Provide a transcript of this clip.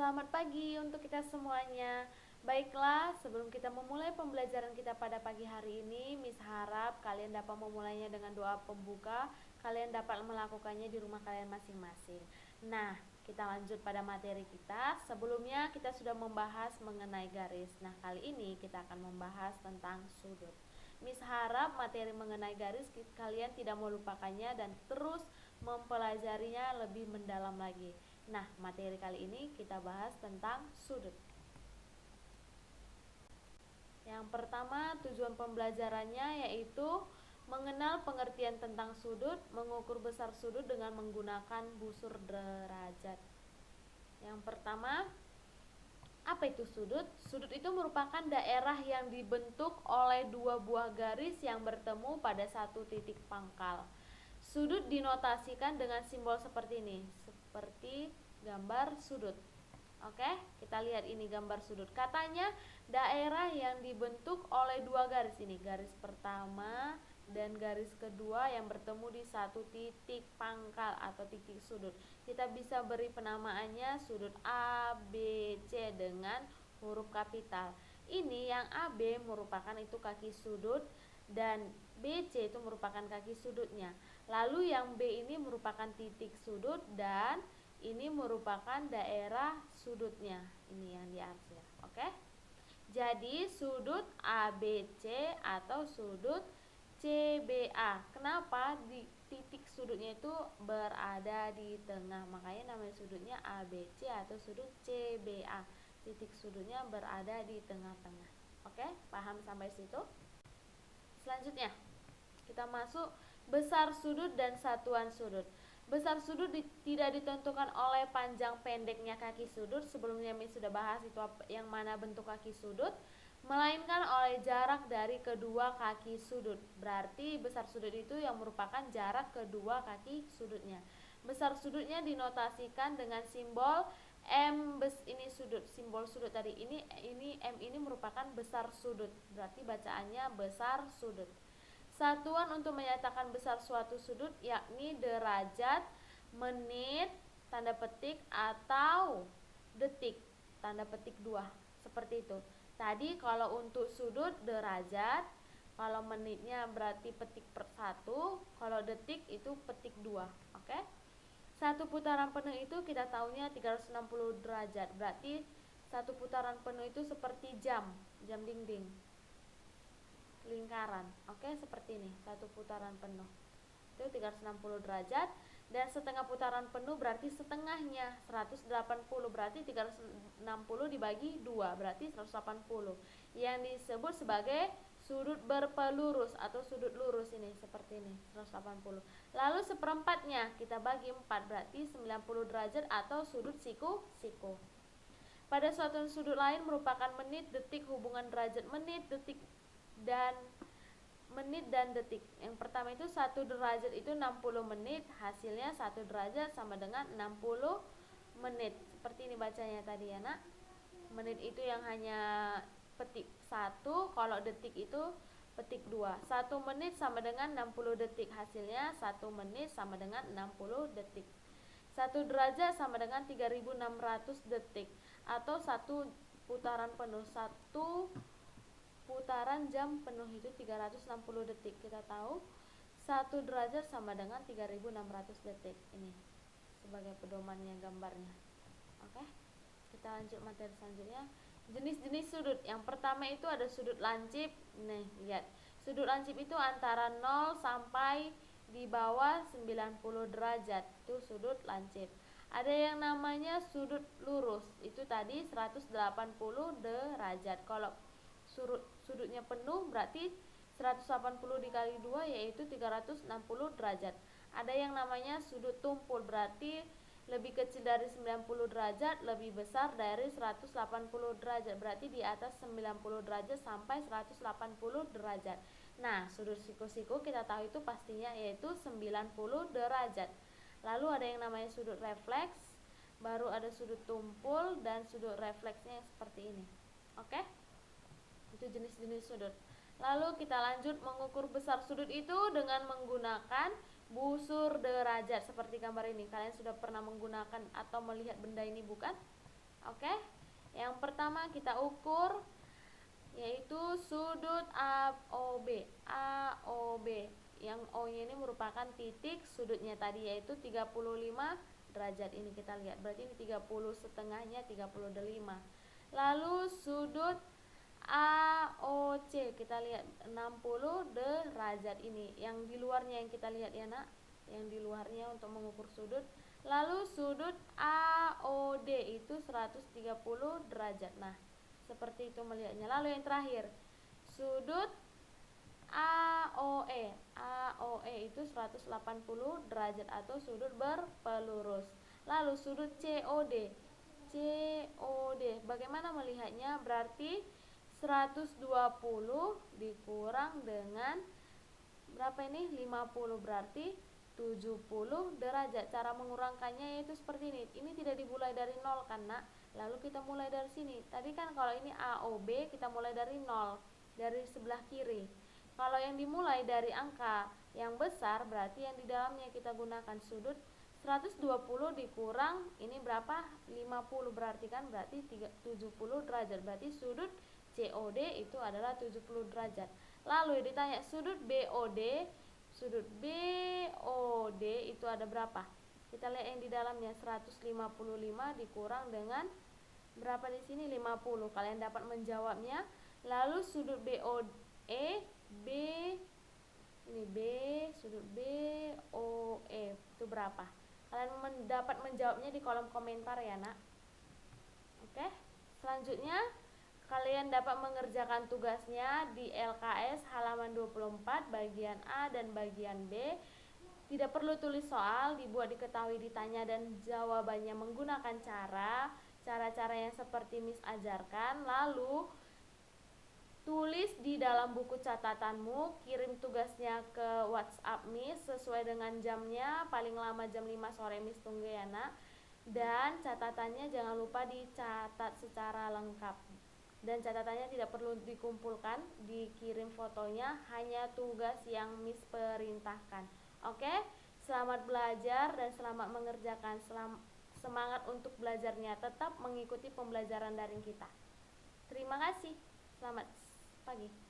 Selamat pagi untuk kita semuanya. Baiklah, sebelum kita memulai pembelajaran kita pada pagi hari ini, Miss harap kalian dapat memulainya dengan doa pembuka. Kalian dapat melakukannya di rumah kalian masing-masing. Nah, kita lanjut pada materi kita. Sebelumnya kita sudah membahas mengenai garis. Nah, kali ini kita akan membahas tentang sudut. Miss harap materi mengenai garis kalian tidak melupakannya dan terus mempelajarinya lebih mendalam lagi. Nah, materi kali ini kita bahas tentang sudut. Yang pertama, tujuan pembelajarannya yaitu mengenal pengertian tentang sudut, mengukur besar sudut dengan menggunakan busur derajat. Yang pertama, apa itu sudut? Sudut itu merupakan daerah yang dibentuk oleh dua buah garis yang bertemu pada satu titik pangkal. Sudut dinotasikan dengan simbol seperti ini, seperti gambar sudut. Oke, kita lihat ini gambar sudut. Katanya daerah yang dibentuk oleh dua garis ini, garis pertama dan garis kedua yang bertemu di satu titik pangkal atau titik sudut. Kita bisa beri penamaannya sudut A, B, C dengan huruf kapital. Ini yang AB merupakan itu kaki sudut dan BC itu merupakan kaki sudutnya. Lalu yang B ini merupakan titik sudut dan ini merupakan daerah sudutnya. Ini yang diarsir. Oke? Jadi sudut ABC atau sudut CBA. Kenapa di titik sudutnya itu berada di tengah? Makanya namanya sudutnya ABC atau sudut CBA. Titik sudutnya berada di tengah-tengah. Oke? Paham sampai situ? Selanjutnya, kita masuk besar sudut dan satuan sudut. Besar sudut tidak ditentukan oleh panjang pendeknya kaki sudut. Sebelumnya kami sudah bahas itu yang mana bentuk kaki sudut, melainkan oleh jarak dari kedua kaki sudut. Berarti besar sudut itu yang merupakan jarak kedua kaki sudutnya. Besar sudutnya dinotasikan dengan simbol M. Ini sudut, simbol sudut tadi ini M ini merupakan besar sudut. Berarti bacaannya besar sudut. Satuan untuk menyatakan besar suatu sudut yakni derajat, menit, tanda petik, atau detik, tanda petik 2. Seperti itu. Tadi kalau untuk sudut derajat, kalau menitnya berarti petik per 1, kalau detik itu petik 2. Oke? Satu putaran penuh itu kita tahunya 360 derajat. Berarti satu putaran penuh itu seperti jam dinding. Lingkaran. Oke, seperti ini, satu putaran penuh itu 360 derajat, dan setengah putaran penuh berarti setengahnya 180, berarti 360 dibagi 2 berarti 180, yang disebut sebagai sudut berpelurus atau sudut lurus. Ini seperti ini 180. Lalu seperempatnya kita bagi 4 berarti 90 derajat atau sudut siku-siku. Pada suatu sudut lain merupakan menit, detik, hubungan derajat menit, detik dan detik. Yang pertama itu 1 derajat itu 60 menit, hasilnya 1 derajat sama dengan 60 menit. Seperti ini bacanya tadi ya, Nak. Menit itu yang hanya petik 1, kalau detik itu petik 2. 1 menit sama dengan 60 detik, hasilnya 1 menit sama dengan 60 detik. 1 derajat sama dengan 3600 detik atau 1 putaran penuh. 1 putaran jam penuh itu 360 detik. Kita tahu 1 derajat sama dengan 3600 detik. Ini sebagai pedomannya gambarnya. Oke, kita lanjut materi selanjutnya. Jenis-jenis sudut. Yang pertama itu ada sudut lancip. Nih, lihat. Sudut lancip itu antara 0 sampai di bawah 90 derajat. Itu sudut lancip. Ada yang namanya sudut lurus. Itu tadi 180 derajat. Kalau sudutnya penuh berarti 180 dikali 2 yaitu 360 derajat. Ada yang namanya sudut tumpul, berarti lebih kecil dari 90 derajat, lebih besar dari 180 derajat. Berarti di atas 90 derajat sampai 180 derajat. Nah, sudut siku-siku kita tahu itu pastinya yaitu 90 derajat. Lalu ada yang namanya sudut refleks, baru ada sudut tumpul dan sudut refleksnya seperti ini. Oke? Itu jenis-jenis sudut. Lalu kita lanjut mengukur besar sudut itu dengan menggunakan busur derajat seperti gambar ini. Kalian sudah pernah menggunakan atau melihat benda ini bukan? Oke, yang pertama kita ukur yaitu sudut AOB. AOB yang O nya ini merupakan titik, sudutnya tadi yaitu 35 derajat. Ini kita lihat, berarti ini 30 setengahnya 35. Lalu sudut AOC kita lihat 60 derajat. Ini yang di luarnya yang kita lihat ya nak, yang di luarnya untuk mengukur sudut. Lalu sudut AOD itu 130 derajat. Nah, seperti itu melihatnya. Lalu yang terakhir, sudut AOE. AOE itu 180 derajat atau sudut berpelurus. Lalu sudut COD. COD bagaimana melihatnya? Berarti 120 dikurang dengan berapa ini? 50, berarti 70 derajat. Cara mengurangkannya yaitu seperti ini. Ini tidak dimulai dari 0 kan nak? Lalu kita mulai dari sini. Tadi kan kalau ini AOB kita mulai dari 0, dari sebelah kiri. Kalau yang dimulai dari angka yang besar berarti yang di dalamnya kita gunakan sudut 120 dikurang ini berapa? 50, berarti kan berarti 70 derajat. Berarti sudut COD itu adalah 70 derajat. Lalu ditanya sudut BOD. Sudut BOD itu ada berapa? Kita lihat yang di dalamnya 155 dikurang dengan berapa di sini? 50. Kalian dapat menjawabnya. Lalu sudut BOE B ini B, sudut BOE itu berapa? Kalian dapat menjawabnya di kolom komentar ya nak. Oke, selanjutnya kalian dapat mengerjakan tugasnya di LKS halaman 24 bagian A dan bagian B. Tidak perlu tulis soal, dibuat diketahui, ditanya dan jawabannya menggunakan cara-cara yang seperti Miss ajarkan. Lalu tulis di dalam buku catatanmu, kirim tugasnya ke WhatsApp Miss sesuai dengan jamnya, paling lama jam 5 sore Miss tunggu ya nak. Dan catatannya jangan lupa dicatat secara lengkap. Dan catatannya tidak perlu dikumpulkan, dikirim fotonya, hanya tugas yang Miss perintahkan. Oke, selamat belajar dan selamat mengerjakan. Semangat untuk belajarnya, tetap mengikuti pembelajaran daring kita. Terima kasih, selamat pagi.